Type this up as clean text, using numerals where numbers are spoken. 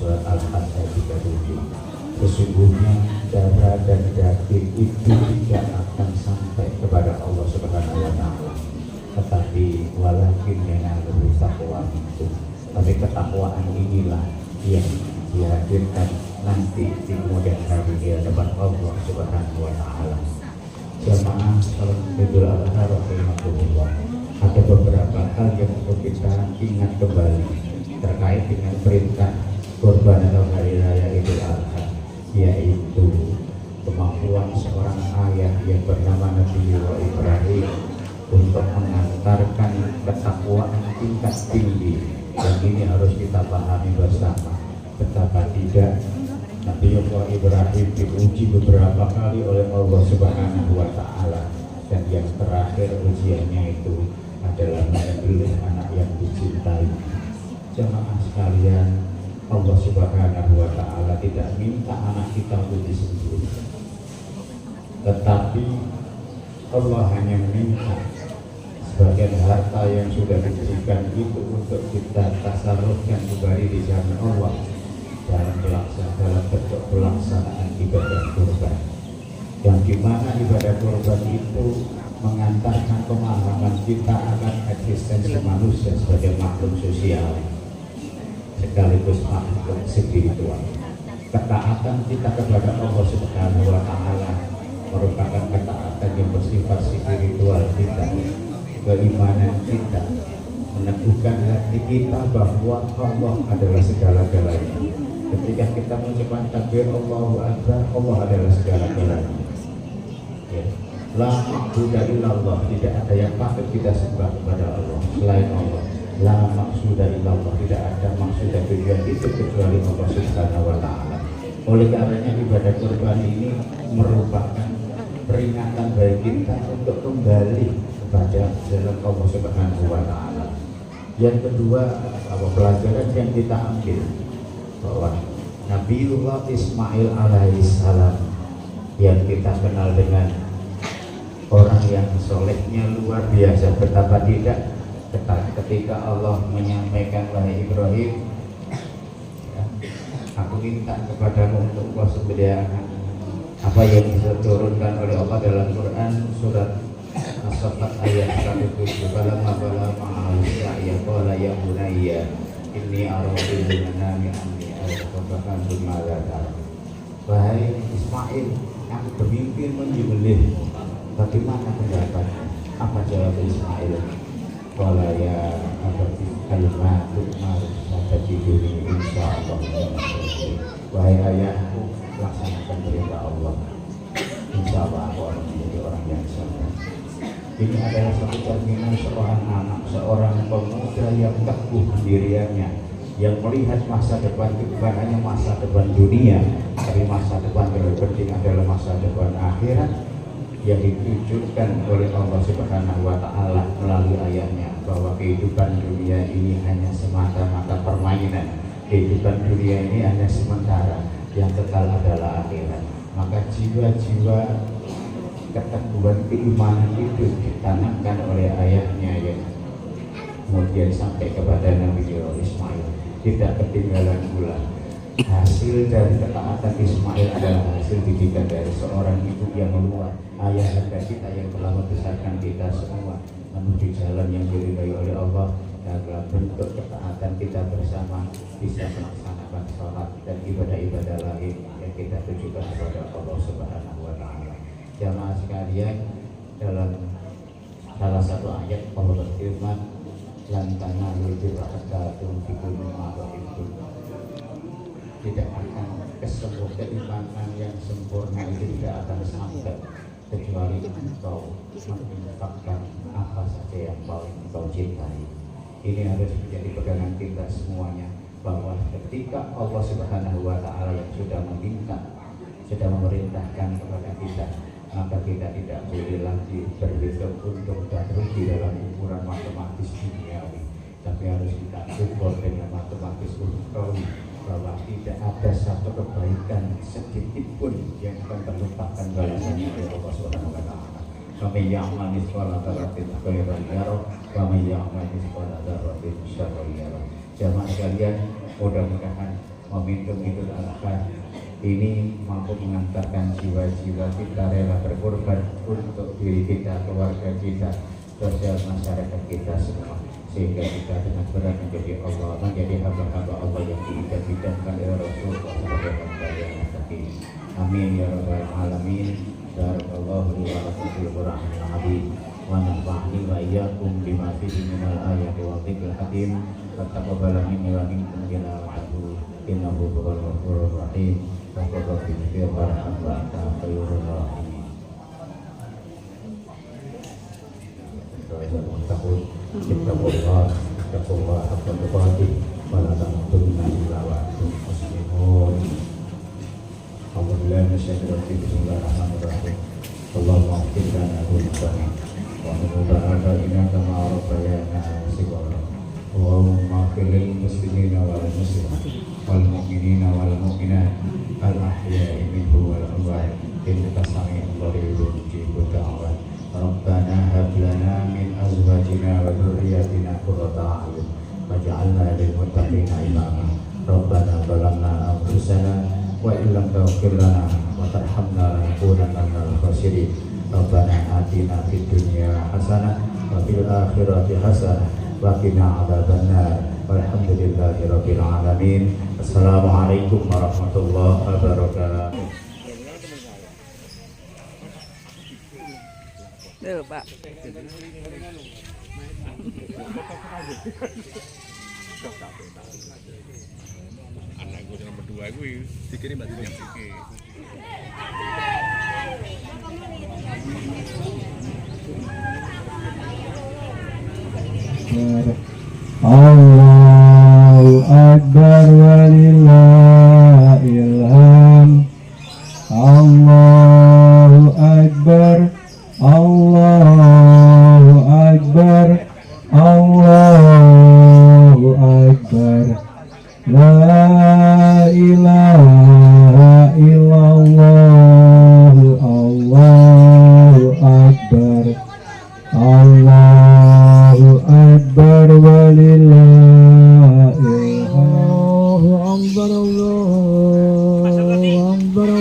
surat Al-Hajj ayat 37. Sesungguhnya darah dan daging itu tidak akan sampai kepada Allah Subhanahu wa taala, tetapi walakin yanalul taqwa minkum. Tapi ketakwaan inilah yang dihadirkan nanti di kemudian hari di hadapan Allah Subhanahu wa taala. Jamaah salat Idul Adha rahimahullah. Ada beberapa hal yang perlu kita ingat kembali terkait dengan perintah kurban atau hari raya Idul Adha, yaitu kemampuan seorang ayah yang bernama Nabi Ibrahim untuk mengantarkan ketakwaan tingkat tinggi, dan ini harus kita pahami bersama. Betapa tidak Nabi Ibrahim diuji beberapa kali oleh Allah Subhanahu wa taala, dan yang terakhir ujiannya itu adalah memilih anak yang dicintai. Jemaah sekalian, Allah Subhanahu wa taala tidak minta anak kita untuk disembelih, tetapi Allah hanya minta sebagian harta yang sudah diberikan itu untuk kita tasarrufkan kembali di jalan Allah dalam bentuk pelaksanaan ibadah kurban, yang dimana ibadah kurban itu mengantarkan pemahaman kita akan eksistensi manusia sebagai makhluk sosial sekaligus makhluk spiritual. Ketaatan kita kepada Allah Subhanahu wa taala merupakan ketaatan yang bersifat spiritual kita, keimanan kita, meneguhkan hati kita bahwa Allah adalah segala-galanya. Ketika kita mengucapkan takbir Allahu Akbar, Allah adalah segala-galanya. Ya. La ma'budu illallah, tidak ada yang patut kita sembah kepada Allah selain Allah. La maqsuda illallah, tidak ada maksud dan tujuan itu kecuali Allah Subhanahu wa taala. Oleh karenanya ibadah kurban ini merupakan peringatan bagi kita untuk kembali kepada jalan Allah Subhanahu wa taala. Yang kedua, pelajaran yang kita ambil bahwa Nabiullah Ismail alaihissalam yang kita kenal dengan orang yang solehnya luar biasa, betapa tidak ketika Allah menyampaikan, wahai Ibrahim, ya, aku minta kepadamu untuk kau sembelihkan apa yang diturunkan oleh Allah dalam Quran surat As-Saffat ayat 107. Falamma balagha ya qala ya bunayya inni aradtu manami anni arafatan bimalata. Wahai Ismail, aku bermimpi menyembelih, bagaimana pendapat? Apa jawab Ismail? Qala ya abati kalimatun marsatajiduni insyaallah. Wahai ayahku, laksanakan perintah Allah, insyaallah aku akan menjadi orang yang sabar. Ini adalah satu cerminan seorang anak, seorang pemuda yang teguh pendiriannya, yang melihat masa depan itu bukan hanya masa depan dunia, tapi masa depan yang penting adalah masa depan akhirat yang ditunjukkan oleh Allah Subhanahu wa taala melalui ayatnya, bahwa kehidupan dunia ini hanya semata-mata permainan. Kehidupan dunia ini hanya sementara, yang kekal adalah akhirat. Maka jiwa-jiwa keteguhan keimanan itu ditanamkan oleh ayahnya yang kemudian sampai kepada Nabi Ismail. Tidak ketinggalan pula, hasil dari ketaatan Ismail adalah hasil didikan dari seorang ibu yang luar, ayah harga kita yang telah membesarkan kita semua menuju jalan yang diridhai oleh Allah. Dalam bentuk ketaatan kita bersama bisa melaksanakan sholat dan ibadah-ibadah lain yang kita tujukan kepada Allah Subhanahu wa taala. Jamaah sekalian, dalam salah satu ayat Allah berfirman, lan tanalul birra hatta tunfiqu mimma tuhibun. Tidak akan keimanan yang sempurna itu tidak akan sampai kecuali engkau menginfakkan apa saja yang paling engkau cintai. Ini harus menjadi pegangan kita semuanya, bahwa ketika Allah Subhanahu wa taala yang sudah meminta, sudah memerintahkan kepada kita, maka kita tidak boleh lagi berhitung untung dan rugi dalam ukuran matematis duniawi, tapi harus kita ukur dengan matematis ukhrawi, bahwa tidak ada satu kebaikan sedikit pun yang akan terlupakan balasannya oleh Allah Subhanahu wa taala. Kami ya'mal mithqala dzarratin khairan yarah, kami ya'mal mithqala dzarratin syarran yarah. Jamaah sekalian, mudah-mudahan minkum Idul Adha ini mampu mengantarkan jiwa-jiwa kita rela berkorban untuk diri kita, keluarga kita, sosial masyarakat kita semua, sehingga kita dengan berat menjadi Allah, menjadi hamba-hamba Allah yang diidam-idamkan oleh Rasulullah sebagai hamba yang mustaqim. Amin ya rabbal alamin. Barakallahu li wa lakum fil Qur'anil azim wa nafa'ani wa iyyakum bima fihi minal ayati wa dzikril hakim. Taqabbal minni wa minkum tilawatahu innahu huwal ghafurur rahim. Taqabbal minni wa rahmatullahi wa barakatuh. Ittaqullah haqqa tuqatih wa la tamutunna illa wa antum muslimun. Alhamdulillah nasyhadu bismillahirrahmanirrahim. Allahumma ighfir lana dhunubana wa dhunuba innaka ma rabbayana shighara. Allahumma ighfir lil muslimina wal muslimat wal mu'minina wal mu'minat al ahya'i minhum wal amwat innaka sami'un qaribun mujibud da'wat. Rabbana hab lana min azwajina wa dhurriyyatina qurrata a'yun waj'alna lil muttaqina imama. Rabbana zalamna anfusana wa illam taghfir lana wa tarhamna lanakunanna minal khasirin. Rabbana atina fid dunya hasanah wa fil akhirati hasanah wa qina adzabannar. Walhamdulillahi rabbil alamin. Assalamualaikum warahmatullahi wabarakatuh. Pak. Anak gue nomor 2 gue dikirim batu yang siki. Allahu Akbar walillahil hamd. Allahu Akbar. Allahu Akbar. Allahu Akbar. La ilaha illallah. Allahu Akbar. Allahu Akbar walillahil hamd. Allahu Akbar. Allahu Akbar.